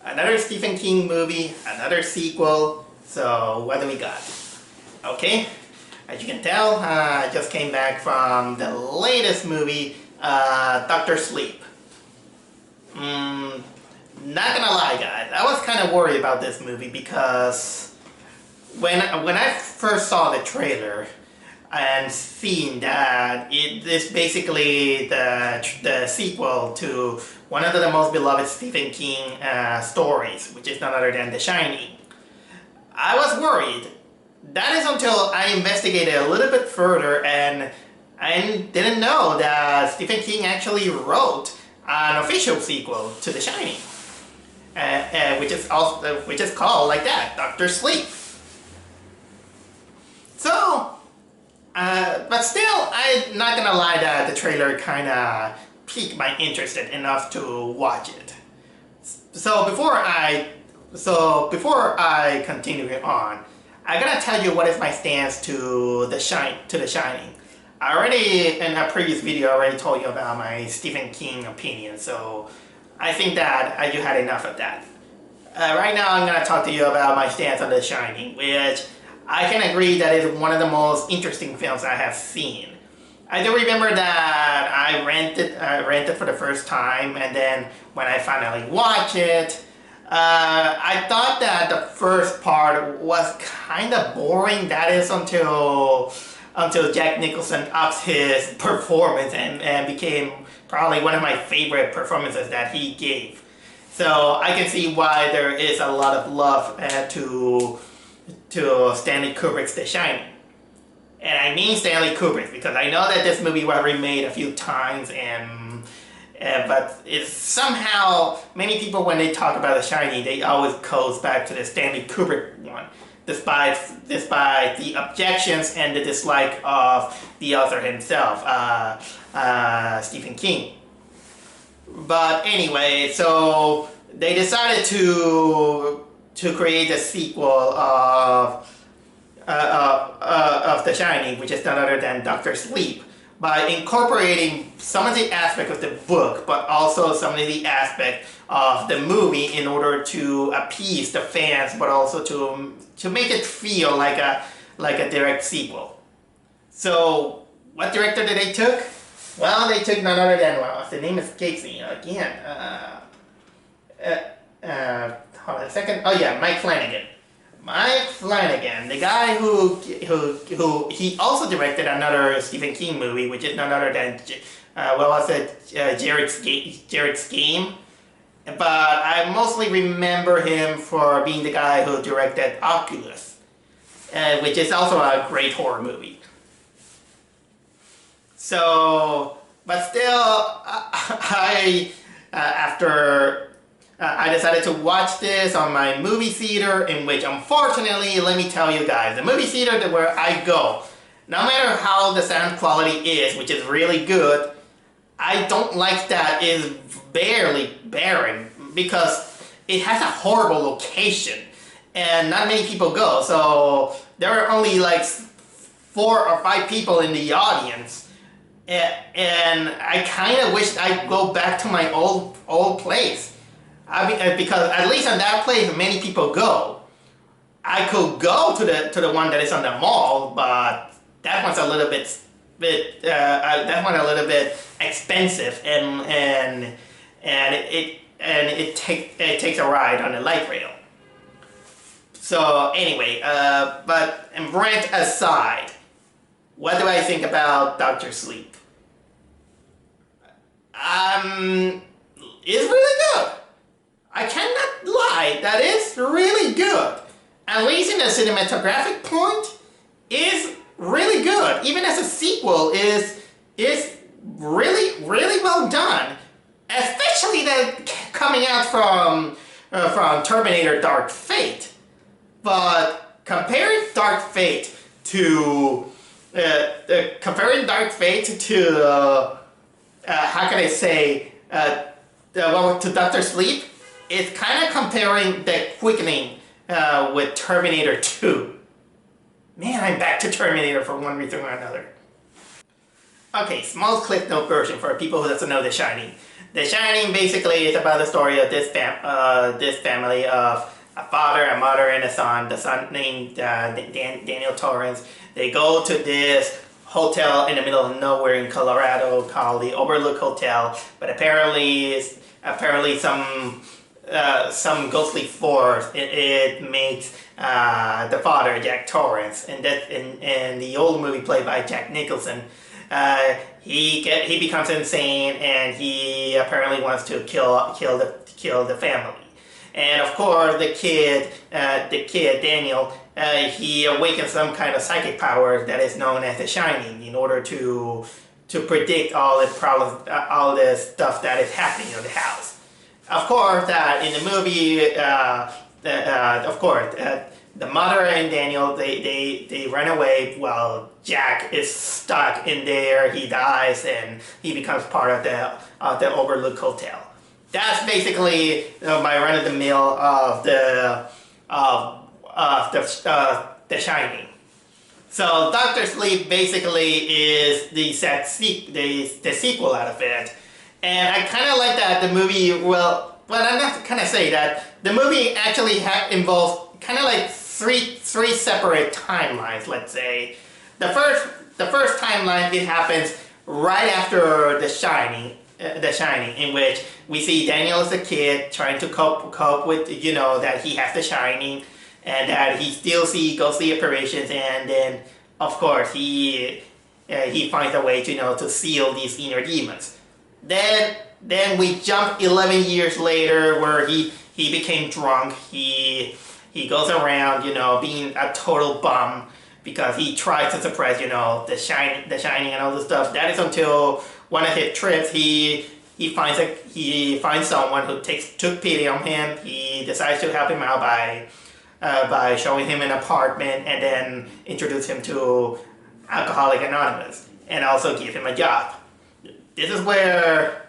Another Stephen King movie, another sequel. So what do we got? Okay, as you can tell, I just came back from the latest movie, Dr. Sleep. Not gonna lie, guys, I was kind of worried about this movie because when I first saw the trailer and seen that it is basically the sequel to one of the most beloved Stephen King stories, which is none other than The Shining, I was worried. That is until I investigated a little bit further and I didn't know that Stephen King actually wrote an official sequel to The Shining, which is called like that, Dr. Sleep. So, but still, I'm not gonna lie that the trailer kind of piqued my interest enough to watch it. So before I continue on, I gotta tell you what is my stance to The Shining. I already, in a previous video, already told you about my Stephen King opinion, so I think that you had enough of that. Right now I'm gonna talk to you about my stance on The Shining, which I can agree that is one of the most interesting films I have seen. I do remember that I rented for the first time, and then when I finally watched it, I thought that the first part was kind of boring. That is until Jack Nicholson ups his performance and became probably one of my favorite performances that he gave. So I can see why there is a lot of love to Stanley Kubrik's The Shining. And I mean Stanley Kubrik because I know that this movie was remade a few times, but it's somehow, many people when they talk about The Shining, they always goes back to the Stanley Kubrik one, despite the objections and the dislike of the author himself, Stephen King. But anyway, so they decided to create a sequel of The Shining, which is none other than Dr. Sleep, by incorporating some of the aspects of the book, but also some of the aspects of the movie in order to appease the fans, but also to make it feel like a direct sequel. So, what director did they took? Well, they took none other than, well, the name escapes me again. Hold on a second. Oh yeah, Mike Flanagan. Mike Flanagan, the guy who he also directed another Stephen King movie, which is none other than Jared's Game. But I mostly remember him for being the guy who directed Oculus, which is also a great horror movie. So, but still, I decided to watch this on my movie theater, in which, unfortunately, let me tell you guys, the movie theater where I go, no matter how the sound quality is, which is really good, I don't like that it's barely barren, because it has a horrible location, and not many people go, so there are only like 4 or 5 people in the audience, and I kind of wish I'd go back to my old place. I mean, because at least in that place many people go. I could go to the one that is on the mall, but that one's a little bit expensive, and it takes a ride on the light rail. So anyway, but rant aside, what do I think about Dr. Sleep? It's really good. I cannot lie, that is really good. At least in the cinematographic point, is really good. Even as a sequel, is really, really well done. Especially that coming out from Terminator Dark Fate. But comparing Dark Fate to how can I say, to Dr. Sleep, it's kind of comparing The Quickening with Terminator 2. Man, I'm back to Terminator for one reason or another. Okay, small clip note version for people who doesn't know The Shining. The Shining basically is about the story of this family of a father, a mother, and a son. The son named Daniel Torrance. They go to this hotel in the middle of nowhere in Colorado called the Overlook Hotel, but apparently some ghostly force it makes the father, Jack Torrance, and the old movie played by Jack Nicholson, he becomes insane, and he apparently wants to kill the family. And of course, the kid Daniel, he awakens some kind of psychic power that is known as the Shining, in order to predict all the problems, all the stuff that is happening in the house. Of course, in the movie, the mother and Daniel, they run away while Jack is stuck in there. He dies, and he becomes part of the Overlook Hotel. That's basically my run-of-the-mill of the Shining. So Doctor Sleep basically is the sequel out of it. And I kind of like that the movie, well, I'm not kind of say that. The movie actually involves kind of like three separate timelines, let's say. The first timeline, it happens right after The Shining, in which we see Daniel as a kid trying to cope with, that he has The Shining, and that he still sees ghostly apparitions, and then, of course, he finds a way to seal these inner demons. Then we jump 11 years later, where he became drunk. He goes around, being a total bum because he tries to suppress, the Shining and all this stuff. That is until one of his trips, he finds someone who took pity on him. He decides to help him out by showing him an apartment, and then introduce him to Alcoholics Anonymous, and also give him a job. This is where,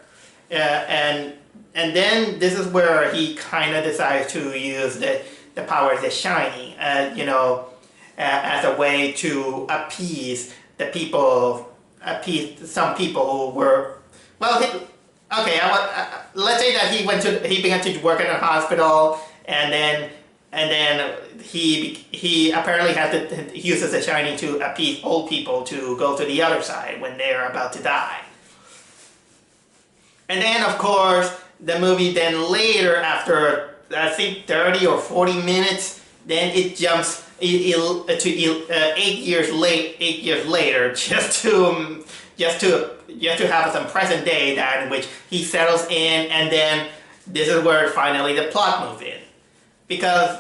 and then this is where he kind of decides to use the power of The Shining, as a way to appease some people who were, well, let's say that he began to work in a hospital, and then he apparently uses The Shining to appease old people to go to the other side when they're about to die. And then, of course, the movie then later, after I think 30 or 40 minutes, then it jumps to 8 years later, just to have some present day in which he settles in, and then this is where finally the plot moves in, because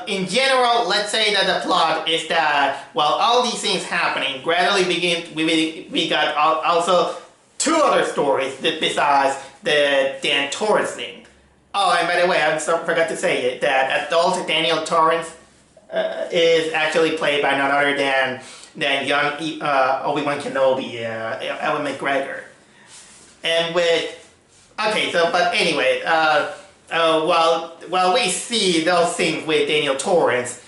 in general, let's say that the plot is that while all these things happening gradually we got also two other stories besides the Dan Torrance thing. Oh, and by the way, I forgot to say it, that adult Daniel Torrance is actually played by none other than young Obi-Wan Kenobi, Ewan McGregor. And but anyway, while we see those things with Daniel Torrance,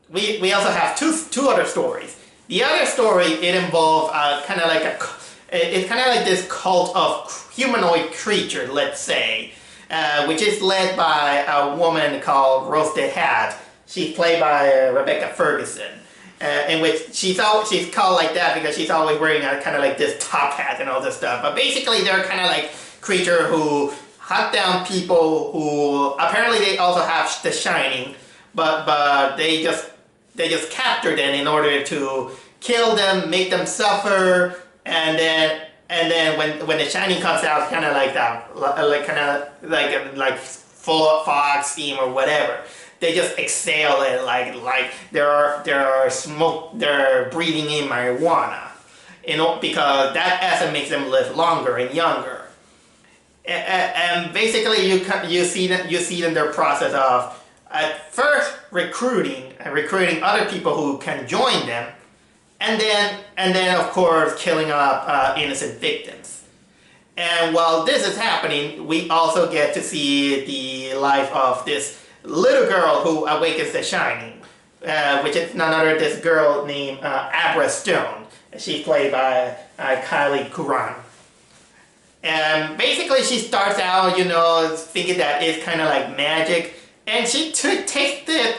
we also have two other stories. The other story, it involves it's kind of like this cult of humanoid creature, let's say, which is led by a woman called Rose the Hat. She's played by Rebecca Ferguson, in which she's called like that because she's always wearing a kind of like this top hat and all this stuff. But basically, they're kind of like creature who hunt down people who apparently they also have The Shining, but they just capture them in order to kill them, make them suffer. And then when The Shining comes out, kind of like that, like full of fog, steam, or whatever, they just exhale it like they're breathing in marijuana, because that acid makes them live longer and younger. And basically, you see them their process of at first recruiting other people who can join them. And then, of course, killing off innocent victims. And while this is happening, we also get to see the life of this little girl who awakens The Shining, which is none other than this girl named Abra Stone. She's played by Kylie Kuran. And basically she starts out, you know, thinking that it's kind of like magic. And she takes it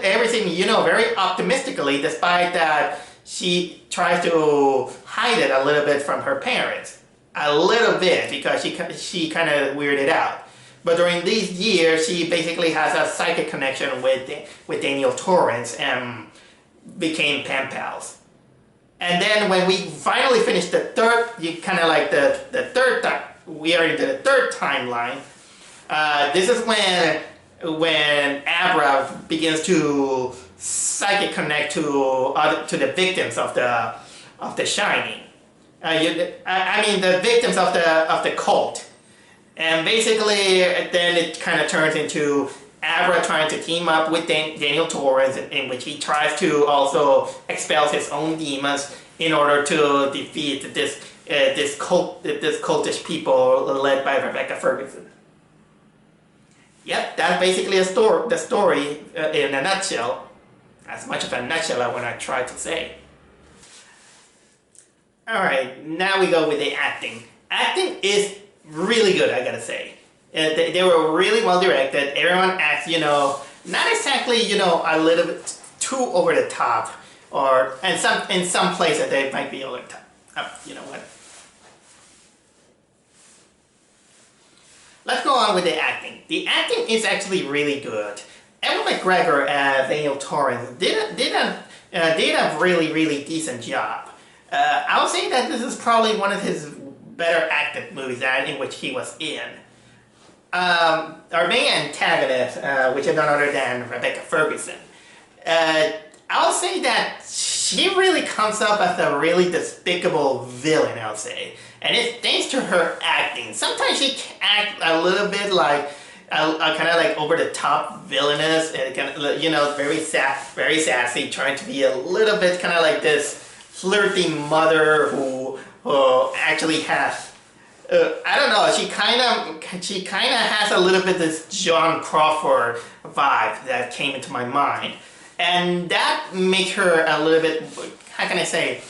everything, you know, very optimistically, despite that she tries to hide it a little bit from her parents. A little bit, because she kind of weirded out. But during these years, she basically has a psychic connection with Daniel Torrance and became pen pals. And then when we finally finished the third, kind of like the third time, we are into the third timeline. This is when Abra begins to psychic connect to the victims of the Shining. I mean the victims of the cult. And basically, then it kind of turns into Abra trying to team up with Daniel Torrance, in which he tries to also expel his own demons in order to defeat this cultish people led by Rebecca Ferguson. Yep, that's basically the story in a nutshell. As much of a nutshell as what I tried to say. Alright, now we go with the acting. Acting is really good, I gotta say. They were really well directed. Everyone acts, you know, not exactly, you know, a little bit too over the top, or in some places they might be over the top. You know what? Let's go on with the acting. The acting is actually really good. Evan McGregor as Daniel Torrance did a really decent job. I would say that this is probably one of his better acted movies in which he was in. Our main antagonist, which is none other than Rebecca Ferguson, I'll say that she really comes up as a really despicable villain, I'll say. And it's thanks to her acting. Sometimes she can act a little bit like kind of like over the top villainous, and kind of, you know, very sassy, trying to be a little bit kind of like this flirty mother who actually has, I don't know, she kind of has a little bit this John Crawford vibe that came into my mind, and that makes her a little bit, how can I say,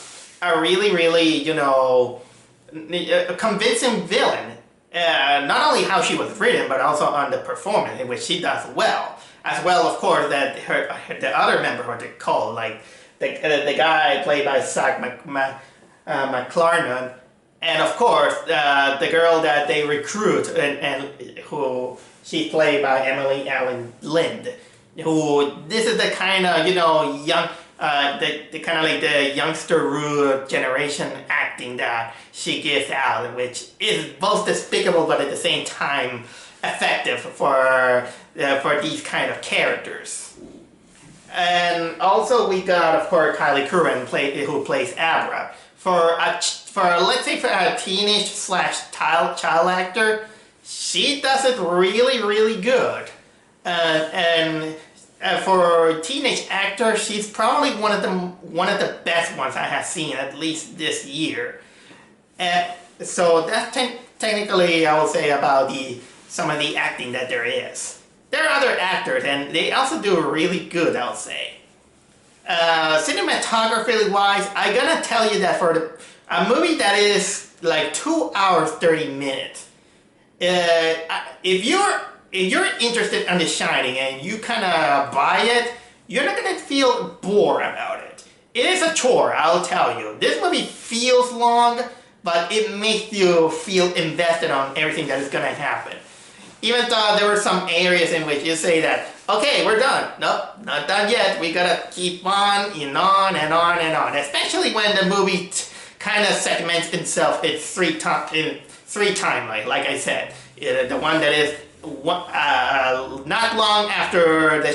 a really, you know, a convincing villain. Not only how she was written, but also on the performance, in which she does well. As well, of course, that the other member of the cult, like the guy played by Zach McClarnon, and of course the girl that they recruit, and who she's played by Emily Allen Lind, who this is the kind of, you know, young, the kind of like the youngster rude generation acting that she gives out, which is both despicable but at the same time effective for these kind of characters. And also we got, of course, Kylie Kuran who plays Abra. For let's say for a teenage / child actor, she does it really good. And for a teenage actor, she's probably one of the best ones I have seen, at least this year. So that's technically, I will say, about some of the acting that there is. There are other actors, and they also do really good, I'll say. Cinematography wise, I gotta tell you that for a movie that is like 2 hours 30 minutes, if you're interested in The Shining and you kind of buy it, you're not gonna feel bored about it. It is a chore, I'll tell you. This movie feels long, but it makes you feel invested on everything that is gonna happen. Even though there were some areas in which you say that, okay, we're done. Nope, not done yet. We gotta keep on and on and on and on. Especially when the movie kind of segments itself in three timelines, like I said. The one that is not long after the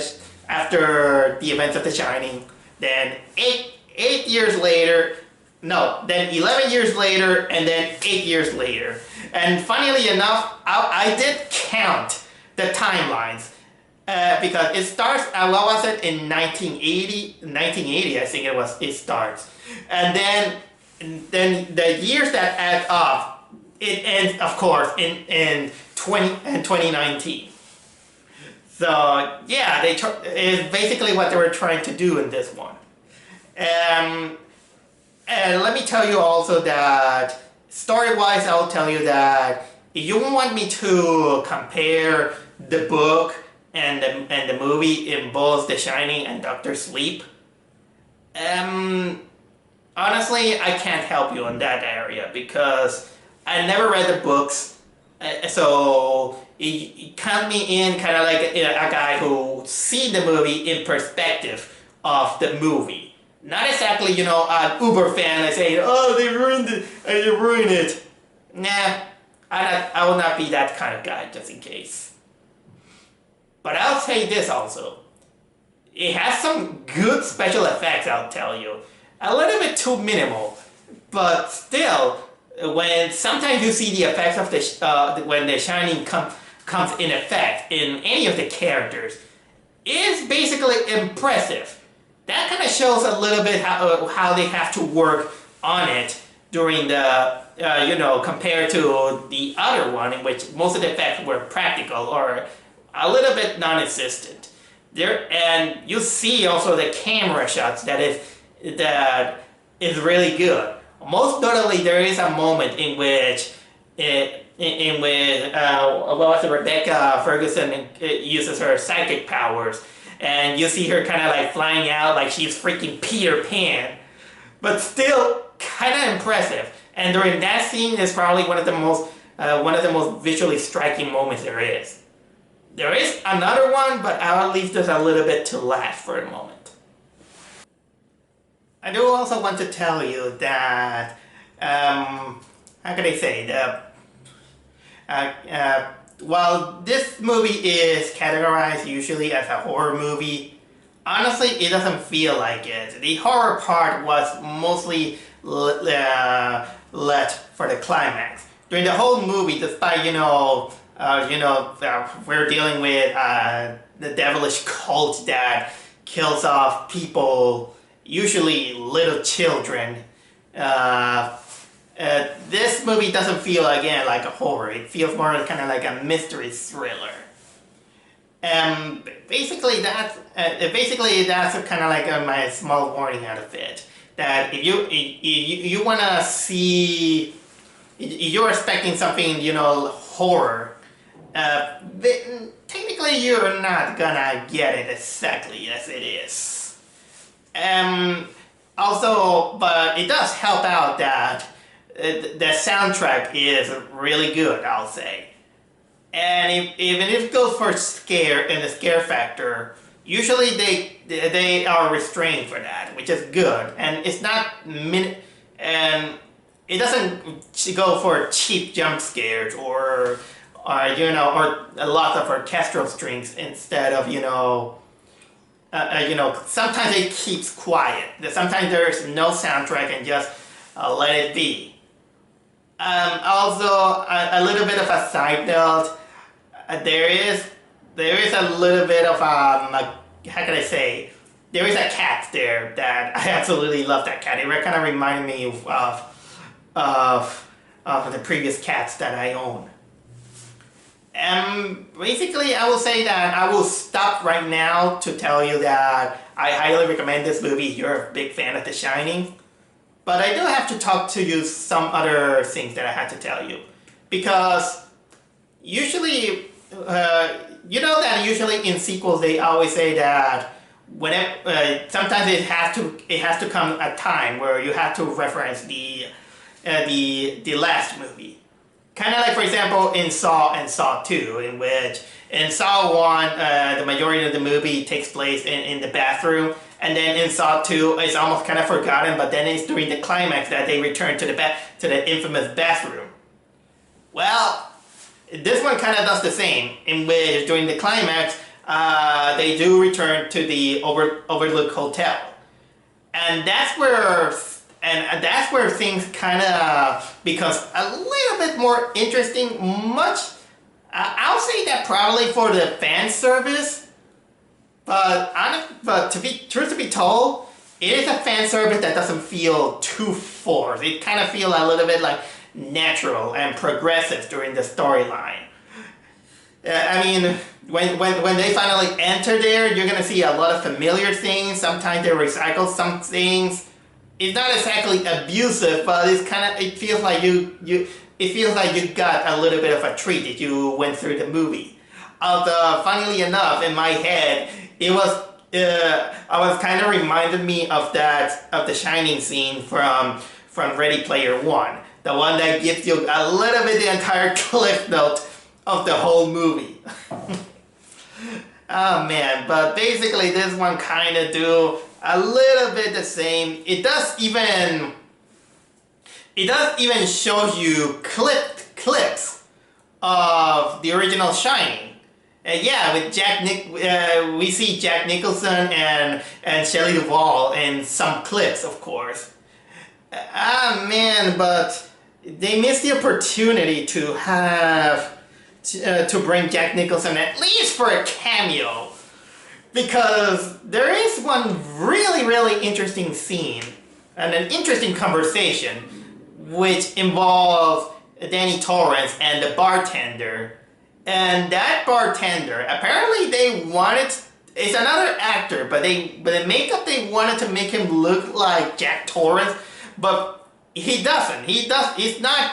events of The Shining, then 8 years later, no, then 11 years later, and then 8 years later. And funnily enough, I did count the timelines because it starts, what was it, in 1980? 1980, I think it starts. And then the years that add up, it ends, of course, in 2019. So yeah, it's basically what they were trying to do in this one. And let me tell you also that, story-wise, I'll tell you that if you want me to compare the book and the movie in both The Shining and Doctor Sleep, honestly, I can't help you in that area because I never read the books, so it count me in kind of like a guy who see the movie in perspective of the movie. Not exactly, an Uber fan that say, oh, they ruined it, they ruined it. Nah, I will not be that kind of guy, just in case. But I'll say this also. It has some good special effects, I'll tell you. A little bit too minimal, but still, when sometimes you see the effects of when the Shining comes in effect in any of the characters, it's basically impressive. That kind of shows a little bit how they have to work on it during the, compared to the other one in which most of the effects were practical or a little bit non-existent. And you see also the camera shots that is really good. Most notably, there is a moment in which Rebecca Ferguson uses her psychic powers. And you see her kind of like flying out like she's freaking Peter Pan. But still kind of impressive. And during that scene is probably one of the most visually striking moments there is. There is another one, but I'll leave this a little bit to last for a moment. I do also want to tell you that, how can I say, while this movie is categorized usually as a horror movie, honestly, it doesn't feel like it. The horror part was mostly let for the climax. During the whole movie, despite, we're dealing with the devilish cult that kills off people, usually little children, this movie doesn't feel, again, like a horror. It feels more kind of like a mystery thriller. Basically, that's kind of like my small warning out of it. That if you want to see, if you're expecting something, horror, technically you're not gonna get it exactly as it is. Also, but it does help out that the soundtrack is really good, I'll say. And even if it goes for scare and the scare factor, usually they are restrained for that, which is good. And it's not and it doesn't go for cheap jump scares or a lot of orchestral strings instead of sometimes it keeps quiet. Sometimes there's no soundtrack and just let it be. Also, a little bit of a side note. There is a little bit of how can I say? There is a cat there that I absolutely love. That cat. It kind of reminded me of the previous cats that I own. Basically, I will say that I will stop right now to tell you that I highly recommend this movie if you're a big fan of The Shining. But I do have to talk to you some other things that I had to tell you. Because usually, usually in sequels they always say that sometimes it has to come a time where you have to reference the last movie. Kind of like, for example, in Saw and Saw 2, in which in Saw 1, the majority of the movie takes place in the bathroom, and then in Saw 2, it's almost kind of forgotten, but then it's during the climax that they return to the infamous bathroom. Well, this one kind of does the same, in which during the climax, they do return to the Overlook Hotel. And that's where things kind of becomes a little bit more interesting. I'll say that probably for the fan service, but to be told, it is a fan service that doesn't feel too forced. It kind of feels a little bit like natural and progressive during the storyline. I mean, when they finally enter there, you're gonna see a lot of familiar things. Sometimes they recycle some things. it's not exactly abusive, but it feels like it feels like you got a little bit of a treat if you went through the movie. Although, funnily enough, in my head, I was kind of reminded me of the Shining scene from Ready Player One, the one that gives you a little bit the entire cliff note of the whole movie. Oh man, but basically this one kind of do a little bit the same. It does even show you clips of the original Shining. And yeah, with we see Jack Nicholson and Shelley Duvall in some clips, of course. Ah man, but they missed the opportunity to have to bring Jack Nicholson at least for a cameo, because there is one really interesting scene and an interesting conversation which involves Danny Torrance and the bartender. And that bartender, apparently they wanted, it's another actor, but the makeup, they wanted to make him look like Jack Torrance, but he doesn't. He's not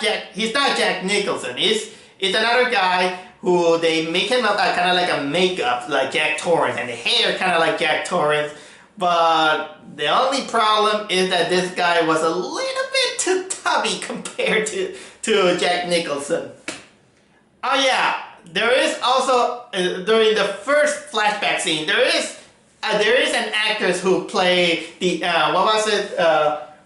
Jack Nicholson. It's another guy who they make him up kind of like a makeup like Jack Torrance, and the hair kind of like Jack Torrance. But the only problem is that this guy was a little bit too tubby compared to Jack Nicholson. Oh yeah, there is also during the first flashback scene, there is an actress who played the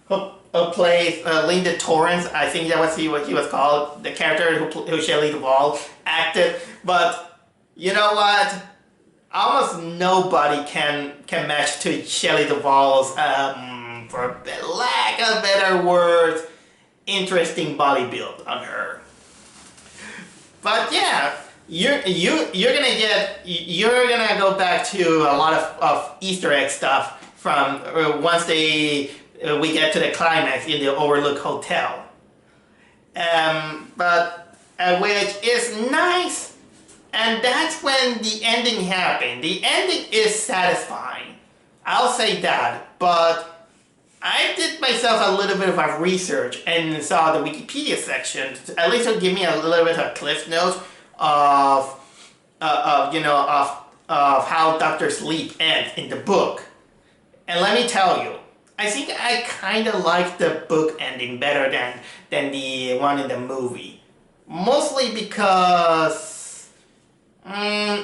who plays Linda Torrance. I think that was what he was called, the character who Shelley Duvall acted. But you know what? Almost nobody can match to Shelley Duvall's, for lack of better words, interesting body build on her. But yeah, you're gonna go back to a lot of Easter egg stuff from once we get to the climax in the Overlook Hotel. Which is nice, and that's when the ending happened. The ending is satisfying, I'll say that, but I did myself a little bit of a research and saw the Wikipedia section, at least to give me a little bit of cliff notes of how Dr. Sleep ends in the book. And let me tell you, I think I kind of like the book ending better than the one in the movie. Mostly because,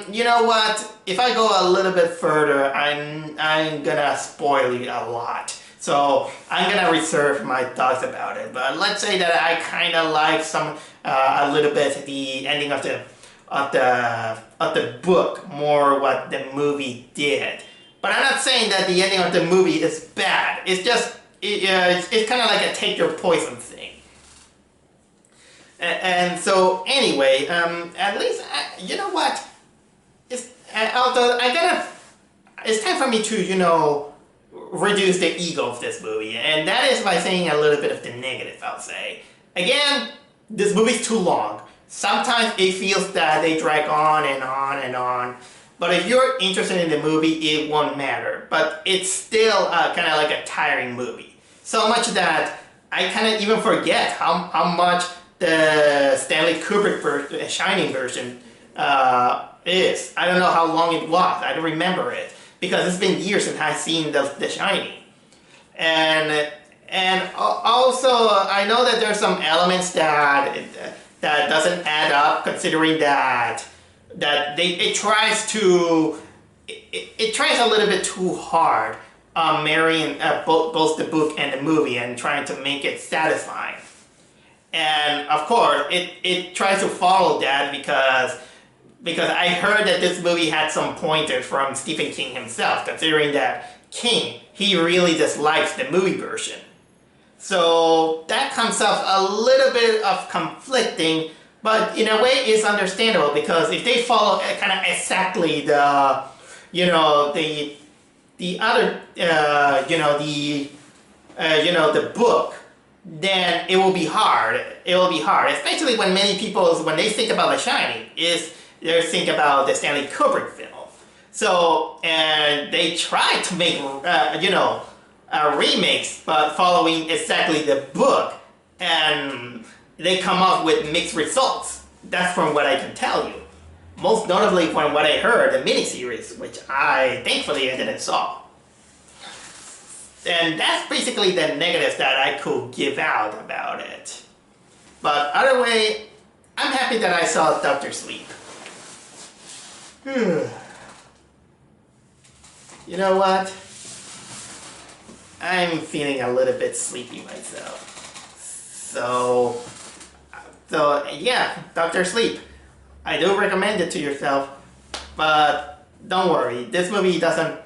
you know what, if I go a little bit further, I'm gonna spoil you a lot. So I'm gonna reserve my thoughts about it. But let's say that I kind of like a little bit the ending of the book more what the movie did. But I'm not saying that the ending of the movie is bad. It's just it's kind of like a take your poison thing. And so anyway, at least you know what? It's time for me to reduce the ego of this movie, and that is by saying a little bit of the negative, I'll say. Again, this movie's too long. Sometimes it feels that they drag on and on and on. But if you're interested in the movie, it won't matter. But it's still kind of like a tiring movie. So much that I kind of even forget how much the Stanley Kubrik Shining version is. I don't know how long it was. I don't remember it, because it's been years since I've seen the Shining. And also, I know that there's some elements that doesn't add up, considering that it tries a little bit too hard marrying both the book and the movie and trying to make it satisfying. And of course, it tries to follow that because I heard that this movie had some pointers from Stephen King himself, considering that King, he really dislikes the movie version. So that comes off a little bit of conflicting, but in a way it's understandable, because if they follow kind of exactly the book, then it will be hard. It will be hard, especially when many people, when they think about The Shining, they think about the Stanley Kubrik film. So, and they try to make remakes, but following exactly the book, and they come up with mixed results. That's from what I can tell you. Most notably from what I heard, the miniseries, which thankfully I didn't saw. And that's basically the negatives that I could give out about it. But other way, I'm happy that I saw Doctor Sleep. You know what? I'm feeling a little bit sleepy myself. So yeah, Doctor Sleep. I do recommend it to yourself, but don't worry. This movie doesn't.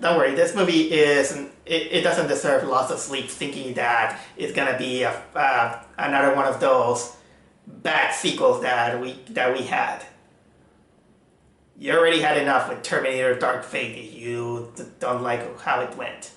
Don't worry. This movie isn't. It doesn't deserve lots of sleep thinking that it's gonna be another one of those bad sequels that we had. You already had enough with Terminator Dark Fate if you don't like how it went.